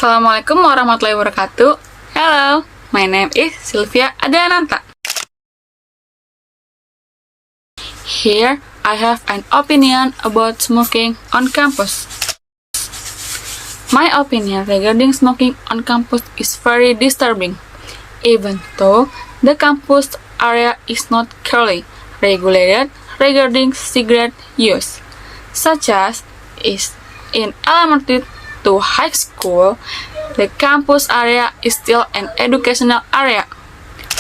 Assalamualaikum warahmatullahi wabarakatuh. Hello, my name is Sylvia Adananta. Here, I have an opinion about smoking on campus. My opinion regarding smoking on campus is very disturbing, even though the campus area is not clearly regulated regarding cigarette use, such as is in elementary to high school. The campus area is still an educational area,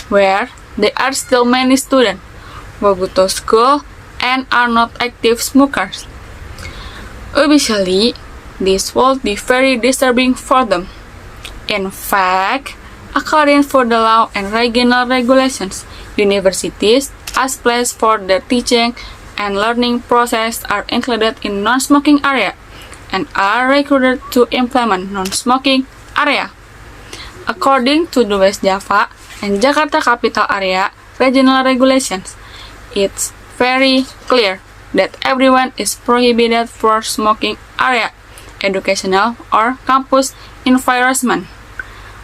where there are still many students who go to school and are not active smokers. Obviously, this would be very disturbing for them. In fact, according to the law and regional regulations, universities, as places for the teaching and learning process, are included in non-smoking area and are required to implement non-smoking area. According to the West Java and Jakarta Capital Area regional regulations, it's very clear that everyone is prohibited for smoking area, educational or campus environment.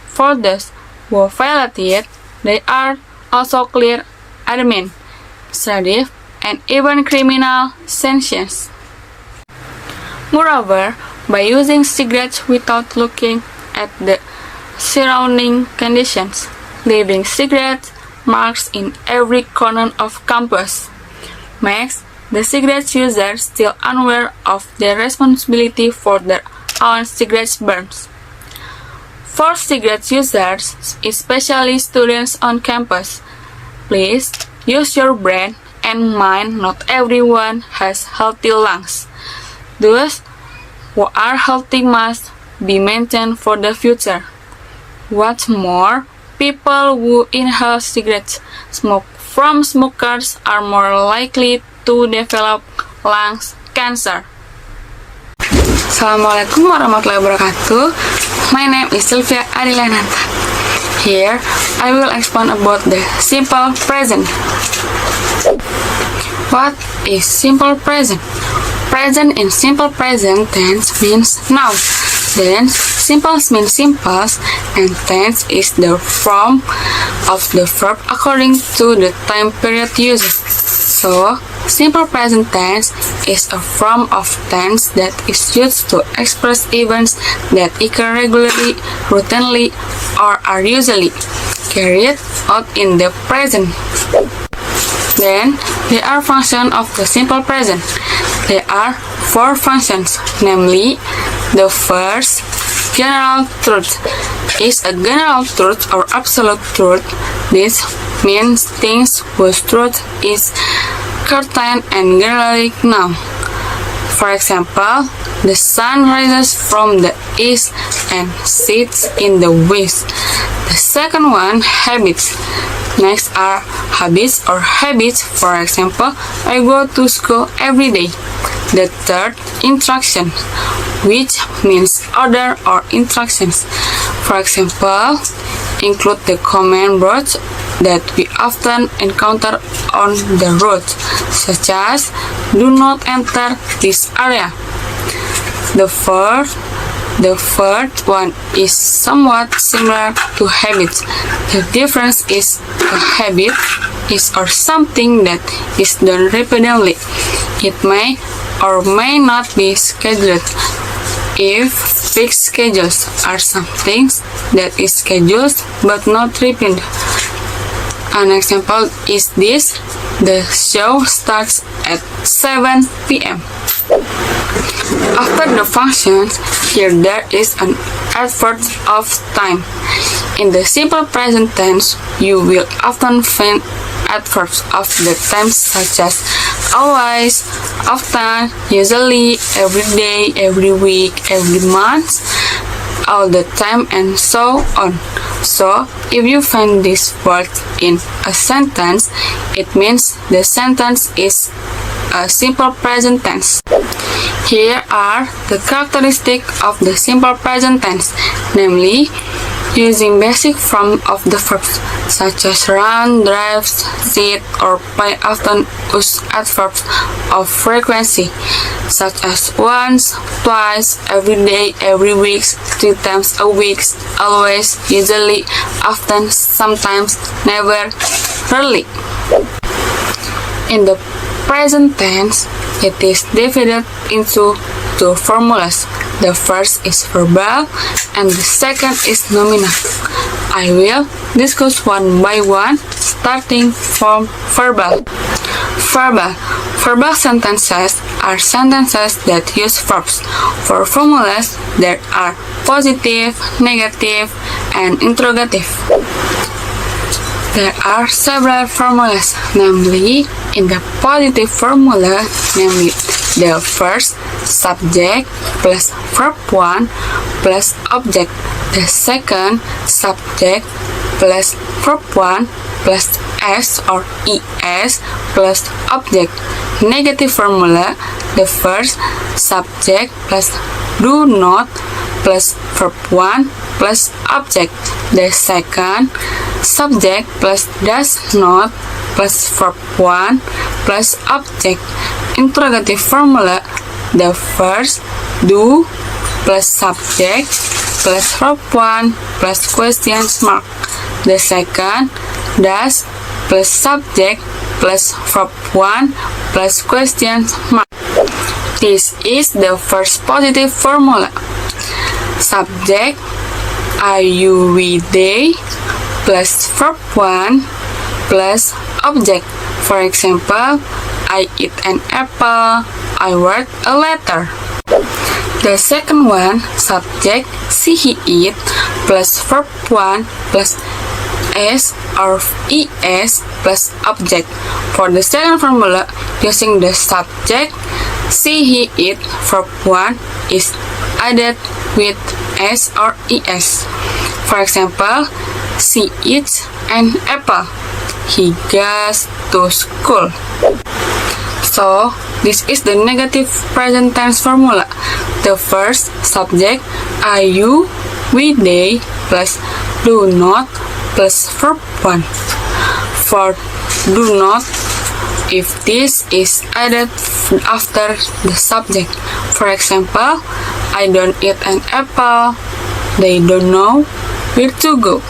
For those who violate it, they are also clear administrative and even criminal sanctions. Moreover, by using cigarettes without looking at the surrounding conditions, leaving cigarette marks in every corner of campus makes the cigarette users still unaware of their responsibility for their own cigarette burns. For cigarette users, especially students on campus, please use your brain and mind. Not everyone has healthy lungs. Those who are healthy must be maintained for the future. What's more, people who inhale cigarettes smoke from smokers are more likely to develop lung cancer. Assalamualaikum warahmatullahi wabarakatuh. My name is Sylvia Adilananta. Here, I will explain about the simple present. What is simple present? Present in simple present tense means now. Then, simple means simple, and tense is the form of the verb according to the time period used. So, simple present tense is a form of tense that is used to express events that occur regularly, routinely, or are usually carried out in the present. Then, there are functions of the simple present. There are four functions, namely, the first, general truth, is a general truth or absolute truth. This means things whose truth is certain and generally known. For example, the sun rises from the east and sets in the west. The second one, habits. Next are habits or habits. For example, I go to school every day. The third, instruction, which means order or instructions. For example, include the command words that we often encounter on the road, such as do not enter this area. The third one is somewhat similar to habits. The difference is a habit is or something that is done repeatedly. It may or may not be scheduled. If fixed schedules are some things that is scheduled but not repeated. An example is this: the show starts at 7 p.m. After the functions, here there is an adverb of time. In the simple present tense, you will often find adverbs of the time such as always, often, usually, every day, every week, every month, all the time, and so on. So, if you find this word in a sentence, it means the sentence is a simple present tense. Here are the characteristics of the simple present tense, namely, using basic form of the verbs such as run, drive, sit, or play often use adverbs of frequency such as once, twice, every day, every week, 3 times a week, always, usually, often, sometimes, never, rarely. In the present tense, it is divided into 2 formulas. The first is verbal and the second is nominal. I will discuss one by one, starting from verbal. Verbal sentences are sentences that use verbs. For formulas, there are positive, negative, and interrogative. There are several formulas, namely, in the positive formula, namely, the first subject plus verb 1 plus object. The second subject plus verb 1 plus s or es plus object. Negative formula, the first subject plus do not plus verb 1 plus object. The second subject plus does not plus verb 1 plus object. Interrogative formula, the first do plus subject plus verb 1 plus question mark. The second does plus subject plus verb 1 plus question mark. This is the first positive formula. Subject are you, we, they plus verb 1 plus object. For example, I eat an apple, I wrote a letter. The second one, subject, she, he, eat, plus verb 1 plus s or es plus object. For the second formula, using the subject, she, he, eat, verb 1 is added with s or es. For example, she eats an apple. He goes to school. So, this is the negative present tense formula. The first subject, are you, we, they, plus do not, plus verb 1. For do not, if this is added after the subject. For example, I don't eat an apple. They don't know where to go.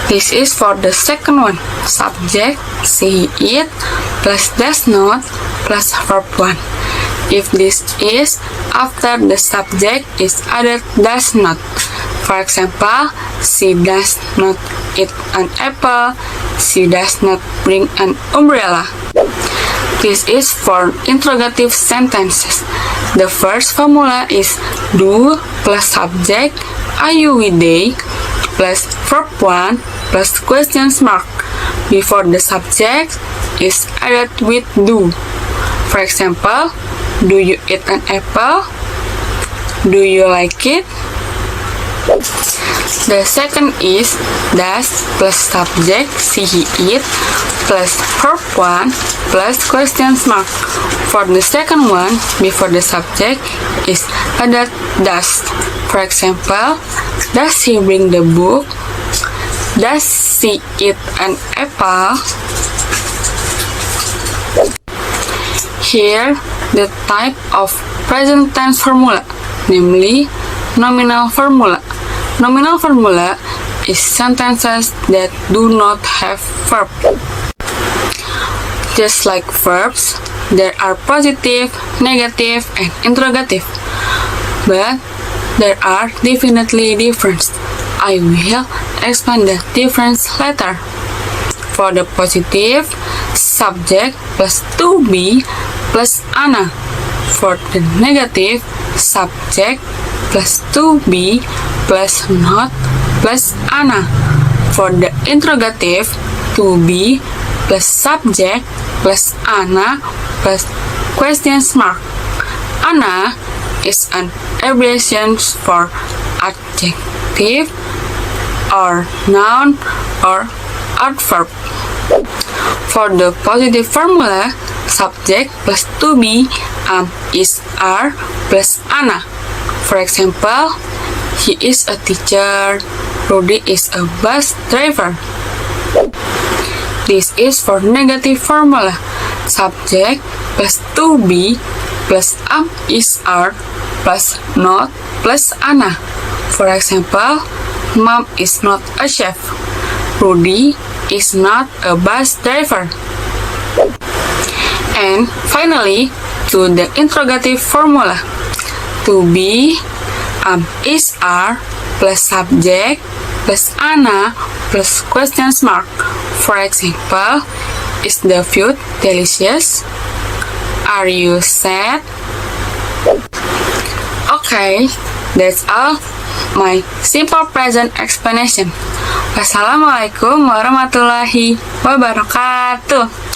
This is for the second one. Subject, she, eat, plus does not, plus verb 1. If this is after the subject is added does not. For example, she does not eat an apple. She does not bring an umbrella. This is for interrogative sentences. The first formula is do plus subject, are you, we, they, plus verb 1 plus question mark. Before the subject is added with do. For example, do you eat an apple? Do you like it? The second is does plus subject, she, he, eat, plus verb 1 plus question mark. For the second one, before the subject is added does. For example, does he bring the book? Does she eat an apple? Here, the type of present tense formula, namely nominal formula. Nominal formula is sentences that do not have verb. Just like verbs, there are positive, negative, and interrogative. But there are definitely differences. I will explain the difference later. For the positive, subject plus to be plus ana. For the negative, subject plus to be plus not plus ana. For the interrogative, to be plus subject plus ana plus question mark. Ana is an abbreviation for adjective or noun or adverb. For the positive formula, subject plus to be is are plus ana. For example, He is a teacher. Rudy is a bus driver. This is for negative formula. Subject plus to be plus am is are plus not plus Anna. For example, Mom is not a chef. Rudy is not a bus driver. And finally, to the interrogative formula. To be, is are plus subject plus Anna plus question mark. For example, is the food delicious? Are you sad? Okay, that's all my simple present explanation. Wassalamualaikum warahmatullahi wabarakatuh.